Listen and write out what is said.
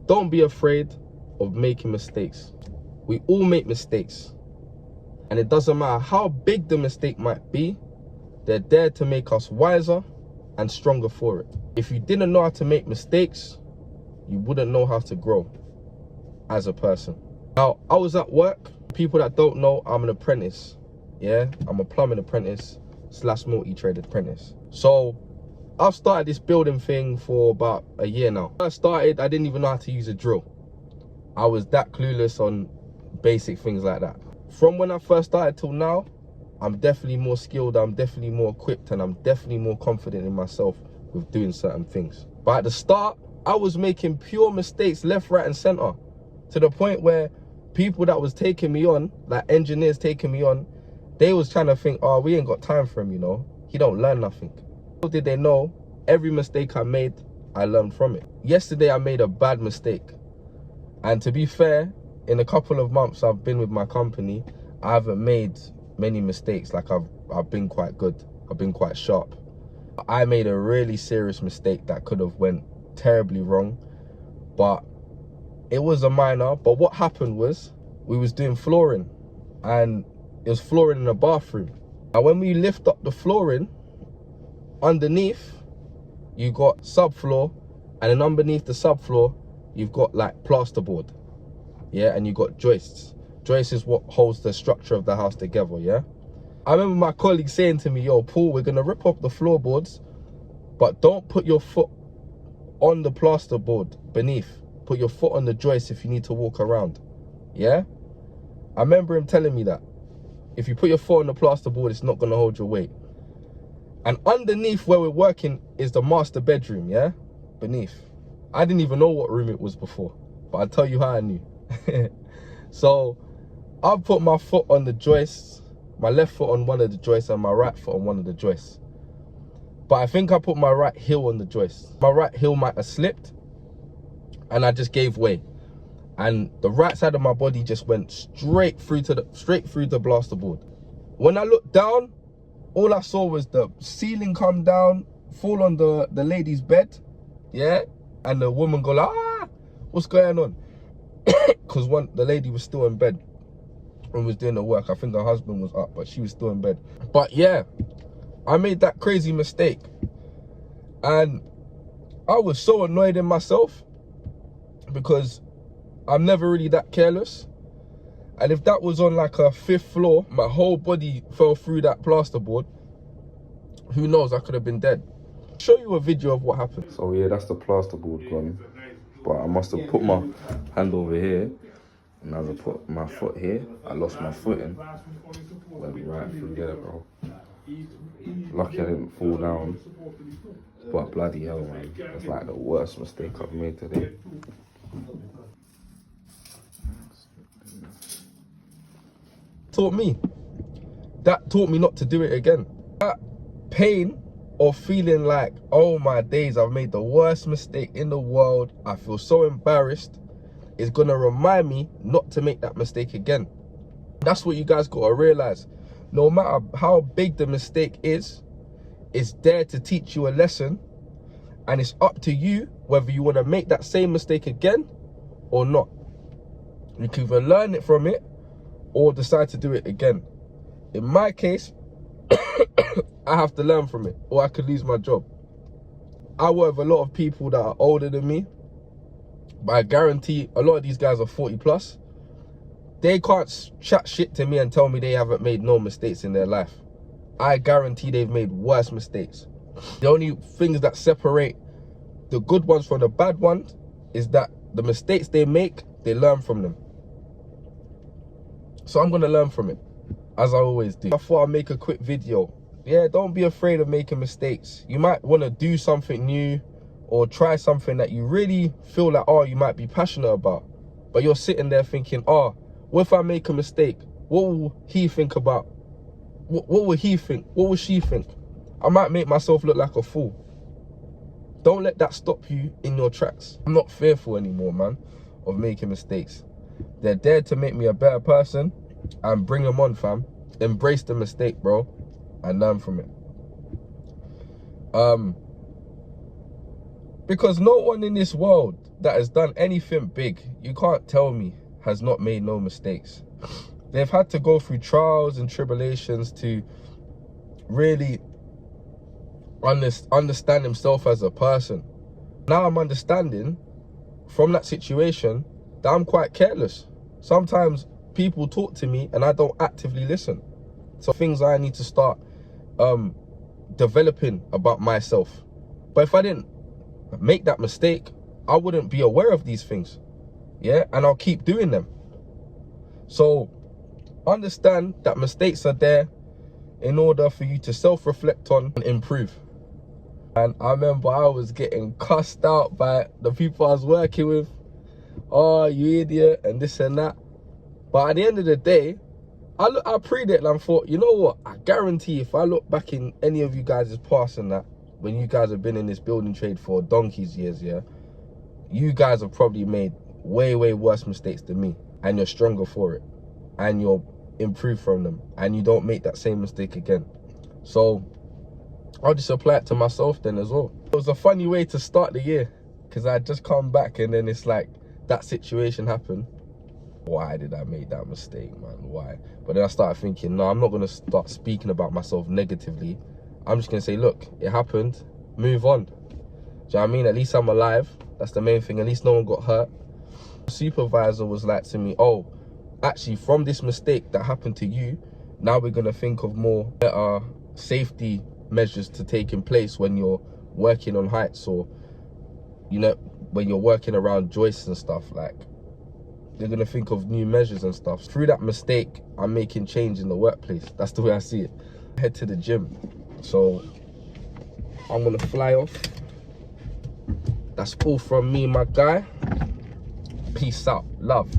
Don't be afraid of making mistakes. We all make mistakes. And it doesn't matter how big the mistake might be, they're there to make us wiser and stronger for it. If you didn't know how to make mistakes, you wouldn't know how to grow as a person. Now, I was at work. People that don't know, I'm an apprentice. Yeah, I'm a plumbing apprentice / multi-trade apprentice. So I've started this building thing for about a year now. When I started, I didn't even know how to use a drill. I was that clueless on basic things like that. From when I first started till now, I'm definitely more skilled, I'm definitely more equipped, and I'm definitely more confident in myself with doing certain things. But at the start, I was making pure mistakes left, right, and center, to the point where people that was taking me on, like engineers taking me on, they was trying to think, oh, we ain't got time for him, you know, he don't learn nothing. Little did they know, every mistake I made, I learned from it. Yesterday, I made a bad mistake. And to be fair, in a couple of months I've been with my company, I haven't made many mistakes. Like I've been quite good. I've been quite sharp. I made a really serious mistake that could have went terribly wrong, but it was a minor. But what happened was, we was doing flooring, and it was flooring in the bathroom. Now when we lift up the flooring, underneath you got subfloor, and then underneath the subfloor you've got like plasterboard, yeah, and you got joists. Joists is what holds the structure of the house together, yeah. I remember my colleague saying to me, yo, Paul, we're gonna rip up the floorboards, but don't put your foot on the plasterboard beneath. Put your foot on the joist if you need to walk around, yeah. I remember him telling me that if you put your foot on the plasterboard, it's not gonna hold your weight. And underneath where we're working is the master bedroom, yeah, beneath. I didn't even know what room it was before, but I'll tell you how I knew. So I put my foot on the joists, my left foot on one of the joists and my right foot on one of the joists. But I think I put my right heel on the joist. My right heel might have slipped and I just gave way. And the right side of my body just went straight through the plasterboard. When I looked down, all I saw was the ceiling come down, fall on the lady's bed, yeah? And the woman go like, ah, what's going on? Because the lady was still in bed and was doing the work. I think her husband was up, but she was still in bed. But yeah, I made that crazy mistake. And I was so annoyed in myself because I'm never really that careless. And if that was on like a 5th floor, my whole body fell through that plasterboard, who knows, I could have been dead. I'll show you a video of what happened. So yeah, that's the plasterboard gone. But I must have put my hand over here, and as I put my foot here, I lost my footing. Went right through there, bro. Lucky I didn't fall down. But bloody hell, man. That's like the worst mistake I've made today. That taught me not to do it again. That pain of feeling like, oh my days, I've made the worst mistake in the world, I feel so embarrassed, is gonna remind me not to make that mistake again. That's what you guys gotta realize. No matter how big the mistake is, it's there to teach you a lesson, and it's up to you whether you wanna make that same mistake again or not. You can either learn it from it or decide to do it again. In my case, I have to learn from it, or I could lose my job. I work with a lot of people that are older than me, but I guarantee a lot of these guys are 40 plus. They can't chat shit to me and tell me they haven't made no mistakes in their life. I guarantee they've made worse mistakes. The only things that separate the good ones from the bad ones is that the mistakes they make, they learn from them. So I'm gonna learn from it, as I always do. I thought I'd make a quick video. Yeah, don't be afraid of making mistakes. You might want to do something new or try something that you really feel like, oh, you might be passionate about. But you're sitting there thinking, oh, what if I make a mistake? What will he think about? What will he think? What will she think? I might make myself look like a fool. Don't let that stop you in your tracks. I'm not fearful anymore, man, of making mistakes. They're there to make me a better person, and bring them on, fam. Embrace the mistake, bro, and learn from it. Because no one in this world that has done anything big, you can't tell me, has not made no mistakes. They've had to go through trials and tribulations to really understand himself as a person. Now I'm understanding from that situation that I'm quite careless. Sometimes people talk to me and I don't actively listen. So things I need to start developing about myself. But if I didn't make that mistake, I wouldn't be aware of these things. Yeah, and I'll keep doing them. So understand that mistakes are there in order for you to self-reflect on and improve. And I remember I was getting cussed out by the people I was working with. Oh, you idiot, and this and that. But at the end of the day, I prayed it and I thought, you know what? I guarantee if I look back in any of you guys' past and that, when you guys have been in this building trade for donkey's years, yeah, you guys have probably made way, way worse mistakes than me. And you're stronger for it. And you'll improve from them. And you don't make that same mistake again. So I'll just apply it to myself then as well. It was a funny way to start the year, because I just come back and then it's like that situation happened. Why did I make that mistake, man? Why? But then I started thinking, no, I'm not going to start speaking about myself negatively. I'm just going to say, look, it happened, move on. Do you know what I mean? At least I'm alive. That's the main thing. At least no one got hurt. The supervisor was like to me, oh, actually from this mistake that happened to you, now we're going to think of more better safety measures to take in place when you're working on heights, or, you know, when you're working around joists and stuff. Like, they're going to think of new measures and stuff. Through that mistake, I'm making change in the workplace. That's the way I see it. Head to the gym. So I'm going to fly off. That's all from me, my guy. Peace out. Love.